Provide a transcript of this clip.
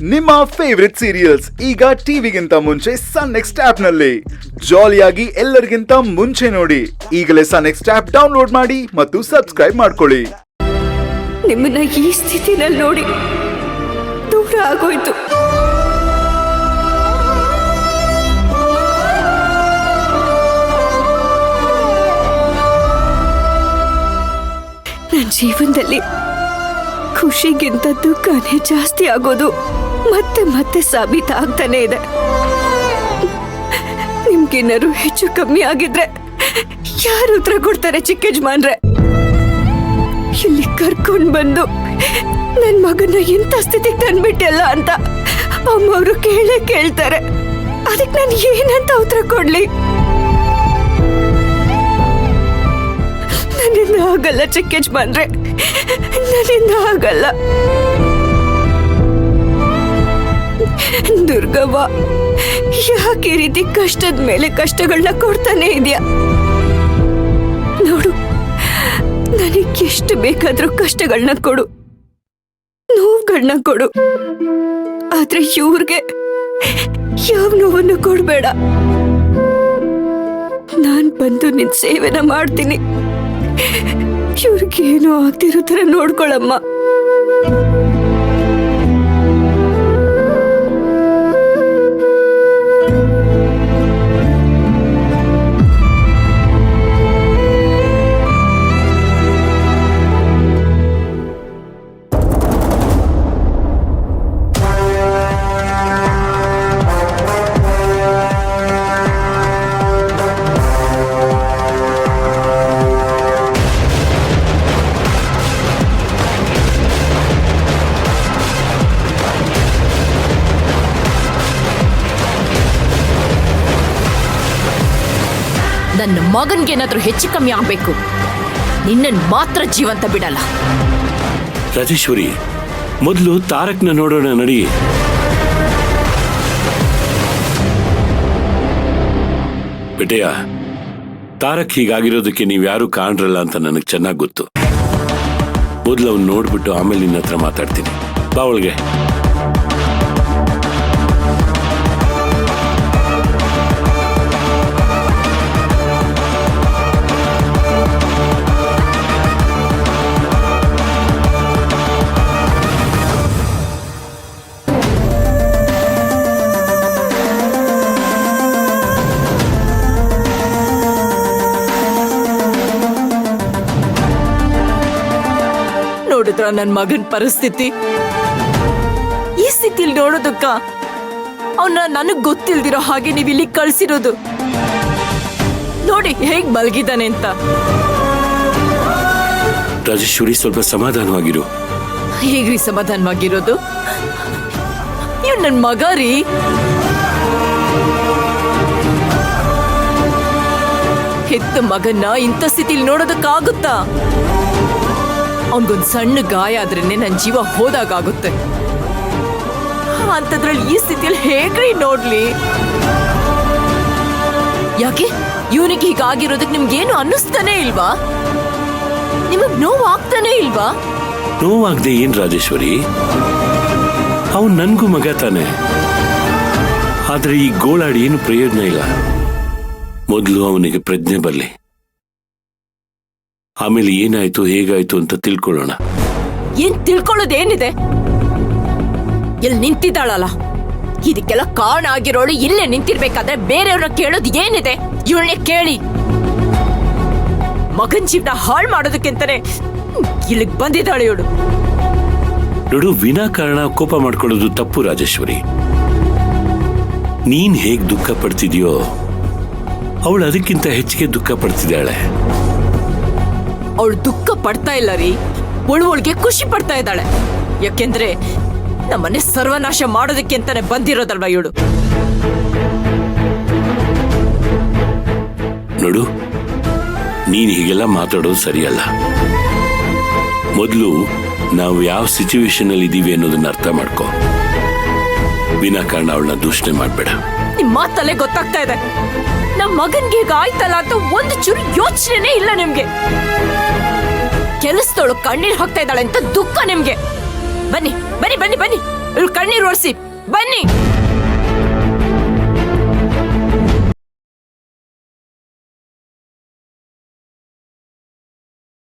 ನಿಮ್ಮ favourite serials ಈಗ ಟಿವಿಗಿಂತ ಮುಂಚೆ ಸನ್ ನೆಕ್ಸ್ಟ್ ಆಪ್ ನಲ್ಲಿ ಜಾಲಿಯಾಗಿ ಎಲ್ಲರಿಗಿಂತ ಮುಂಚೆ ನೋಡಿ. ಈಗಲೇ ಸನ್ ನೆಕ್ಸ್ಟ್ ಆಪ್ ಡೌನ್ಲೋಡ್ ಮಾಡಿ ಮತ್ತು ಸಬ್ಸ್ಕ್ರೈಬ್ ಮಾಡ್ಕೊಳ್ಳಿ. ನಿಮ್ಮನ್ನ ಈ ಸ್ಥಿತಿನಲ್ಲಿ ನೋಡಿ ದೂರ ಆಗೋಯ್ತು. ನನ್ನ ಜೀವನದಲ್ಲಿ ಖುಷಿಗಿಂತ ದುಃಖನೇ ಜಾಸ್ತಿ ಆಗೋದು ಮತ್ತೆ ಮತ್ತೆ ಸಾಬೀತಾಗ್ತಾನೆ ಇದೆ. ನಿಮ್ಗೇನಾದ್ರು ಹೆಚ್ಚು ಕಮ್ಮಿ ಆಗಿದ್ರೆ ಯಾರು ಉತ್ತರ ಕೊಡ್ತಾರೆ? ಚಿಕ್ಕ ಯಜಮಾನ್ರೆ, ಇಲ್ಲಿ ಕರ್ಕೊಂಡ್ ಬಂದು ನನ್ ಮಗನ ಎಂತ ಸ್ಥಿತಿಗೆ ತಂದ್ಬಿಟ್ಟಲ್ಲ ಅಂತ ಅಮ್ಮವ್ರು ಕೇಳ್ತಾರೆ. ಅದಕ್ಕೆ ನಾನು ಏನಂತ ಉತ್ತರ ಕೊಡ್ಲಿ? ನನ್ನಿಂದ ಆಗಲ್ಲ ಚಿಕ್ಕ ಯಜಮಾನ್ರೆ, ನನ್ನಿಂದ ಆಗಲ್ಲ. ದುರ್ಗವ್ವ ಯಾಕೆ ಈ ರೀತಿ ಕಷ್ಟದ ಮೇಲೆ ಕಷ್ಟಗಳನ್ನ ಕೊಡ್ತಾನೆ ಇದೆಯಾ? ನೋಡು, ನನಗೆ ಎಷ್ಟು ಬೇಕಾದ್ರೂ ಕಷ್ಟಗಳನ್ನ ಕೊಡು, ನೋವುಗಳನ್ನ ಕೊಡು, ಆದ್ರೆ ಇವ್ರಿಗೆ ಯಾವ ನೋವನ್ನು ಕೊಡ್ಬೇಡ. ನಾನ್ ಬಂದು ನಿನ್ ಸೇವೆನ ಮಾಡ್ತೀನಿ. ಇವ್ರಿಗೇನೋ ಆಗ್ತಿರೋ ತರ ನೋಡ್ಕೊಳಮ್ಮ. ನನ್ನ ಮಗನ್ಗೇನಾದ್ರೂ ಹೆಚ್ಚು ಕಮ್ಮಿ ಆಗ್ಬೇಕು, ನಿನ್ನನ್ನು ಮಾತ್ರ ಜೀವಂತ ಬಿಡಲ್ಲ. ರಾಜೇಶ್ವರಿ, ಮೊದಲು ತಾರಕ್ನ ನೋಡೋಣ ನಡಿ. ಬೆಟೆಯ, ತಾರಕ್ ಹೀಗಾಗಿರೋದಕ್ಕೆ ನೀವ್ಯಾರು ಕಾಣ್ರಲ್ಲ ಅಂತ ನನಗೆ ಚೆನ್ನಾಗಿ ಗೊತ್ತು. ಮೊದಲು ಅವ್ನು ನೋಡ್ಬಿಟ್ಟು ಆಮೇಲೆ ನಿನ್ನ ಹತ್ರ ಮಾತಾಡ್ತೀನಿ. ಬಾ ಒಳಗೆ. ನೋಡಿದ್ರ ನನ್ ಮಗನ್ ಪರಿಸ್ಥಿತಿ? ಈ ಸ್ಥಿತಿಲಿ ನೋಡೋದಕ್ಕ ಅವನ್ನ ನನಗ್ ಗೊತ್ತಿಲ್ದಿರೋ ಹಾಗೆ ನೀವ್ ಇಲ್ಲಿ ಕಳ್ಸಿರೋದು. ನೋಡಿ ಹೇಗ್ ಮಲಗಿದಾನೆ ಅಂತ. ರಾಜೇಶ್ವರಿ, ಸ್ವಲ್ಪ ಸಮಾಧಾನವಾಗಿರು. ಹೇಗ್ರಿ ಸಮಾಧಾನವಾಗಿರೋದು? ಇವ್ ನನ್ ಮಗ ರೀ. ಹೆತ್ತ ಮಗನ್ನ ಇಂಥ ಸ್ಥಿತಿಲಿ ನೋಡೋದಕ್ಕಾಗುತ್ತಾ? ಅವನ್ಗೊಂದ್ ಸಣ್ಣ ಗಾಯ ಆದ್ರೇನೆ ನನ್ ಜೀವ ಹೋದಾಗುತ್ತೆ. ಅಂತದ್ರಲ್ಲಿ ಈ ಸ್ಥಿತಿಯಲ್ಲಿ ಹೇಗ್ರಿ ನೋಡ್ಲಿ? ಯಾಕೆ ಇವನಿಗೆ ಹೀಗಾಗಿರೋದಕ್ಕೆ ನಿಮ್ಗೇನು ಅನ್ನಿಸ್ತಾನೆ ಇಲ್ವಾ? ನಿಮಗ್ ನೋವು ಆಗ್ತಾನೆ ಇಲ್ವಾ? ನೋವಾಗದೆ ಏನ್ ರಾಜೇಶ್ವರಿ, ಅವನ್ ನನ್ಗೂ ಮಗ ತಾನೆ. ಆದ್ರೆ ಈ ಗೋಳಾಡಿ ಏನು ಪ್ರಯೋಜನ ಇಲ್ಲ. ಮೊದಲು ಅವನಿಗೆ ಪ್ರಜ್ಞೆ ಬರ್ಲಿ, ಆಮೇಲೆ ಏನಾಯ್ತು ಹೇಗಾಯ್ತು ಅಂತ ತಿಳ್ಕೊಳ್ಳೋಣ. ಏನ್ ತಿಳ್ಕೊಳ್ಳೋದೇನಿದೆ? ಇಲ್ಲಿ ನಿಂತಿದ್ದಾಳಲ್ಲ, ಇದಕ್ಕೆಲ್ಲ ಕಾರಣ ಆಗಿರೋಳು ಇಲ್ಲೇ ನಿಂತಿರ್ಬೇಕಾದ್ರೆ ಬೇರೆಯವ್ರನ್ನ ಕೇಳೋದು ಏನಿದೆ? ಇವಳನ್ನೇ ಕೇಳಿ. ಮಗನ್ ಜೀವನ ಹಾಳು ಮಾಡೋದಕ್ಕಿಂತಾನೆ ಇಲ್ಲಿಗೆ ಬಂದಿದ್ದಾಳೆ ಇವಳು. ನೋಡು, ವಿನಾಕಾರಣ ಕೋಪ ಮಾಡ್ಕೊಳ್ಳೋದು ತಪ್ಪು ರಾಜೇಶ್ವರಿ. ನೀನ್ ಹೇಗ್ ದುಃಖ ಪಡ್ತಿದ್ಯೋ ಅವಳು ಅದಕ್ಕಿಂತ ಹೆಚ್ಚಿಗೆ ದುಃಖ ಪಡ್ತಿದ್ದಾಳೆ. ಅವಳು ದುಃಖ ಪಡ್ತಾ ಇಲ್ಲ ರೀ, ಒಳಗೆ ಖುಷಿ ಪಡ್ತಾ ಇದ್ದಾಳೆ. ಯಾಕೆಂದ್ರೆ ನಮ್ಮನೆ ಸರ್ವನಾಶ ಮಾಡೋದಕ್ಕೆ ಅಂತಾನೆ ಬಂದಿರೋದಲ್ವಾ ಇವಳು. ನೋಡು, ನೀನ್ ಹೀಗೆಲ್ಲ ಮಾತಾಡೋದು ಸರಿಯಲ್ಲ. ಮೊದಲು ನಾವು ಯಾವ ಸಿಚುವೇಶನ್ ಅಲ್ಲಿ ಇದೀವಿ ಅನ್ನೋದನ್ನ ಅರ್ಥ ಮಾಡ್ಕೋ. ವಿನಾಕಾರಣ ಅವಳನ್ನ ದೂಷಣೆ ಮಾಡ್ಬೇಡ. ನಿಮ್ ಮಾತಲ್ಲೇ ಗೊತ್ತಾಗ್ತಾ ಇದೆ ನಮ್ಮ ಮಗನ್ಗೆ ಈಗ ಆಯ್ತಲ್ಲ ಅಂತ ಒಂದು ಚೂರು ಯೋಚನೆ ಇಲ್ಲ ನಿಮ್ಗೆ. ಕೆಲಸದವಳು ಕಣ್ಣೀರ್ ಹಾಕ್ತಾ ಇದ್ದಾಳೆ ಅಂತ ದುಃಖ ನಿಮ್ಗೆ. ಬನ್ನಿ ಬನ್ನಿ ಬನ್ನಿ ಬನ್ನಿ, ಇವ್ಳು ಕಣ್ಣೀರ್ ಒರ್ಸಿ ಬನ್ನಿ.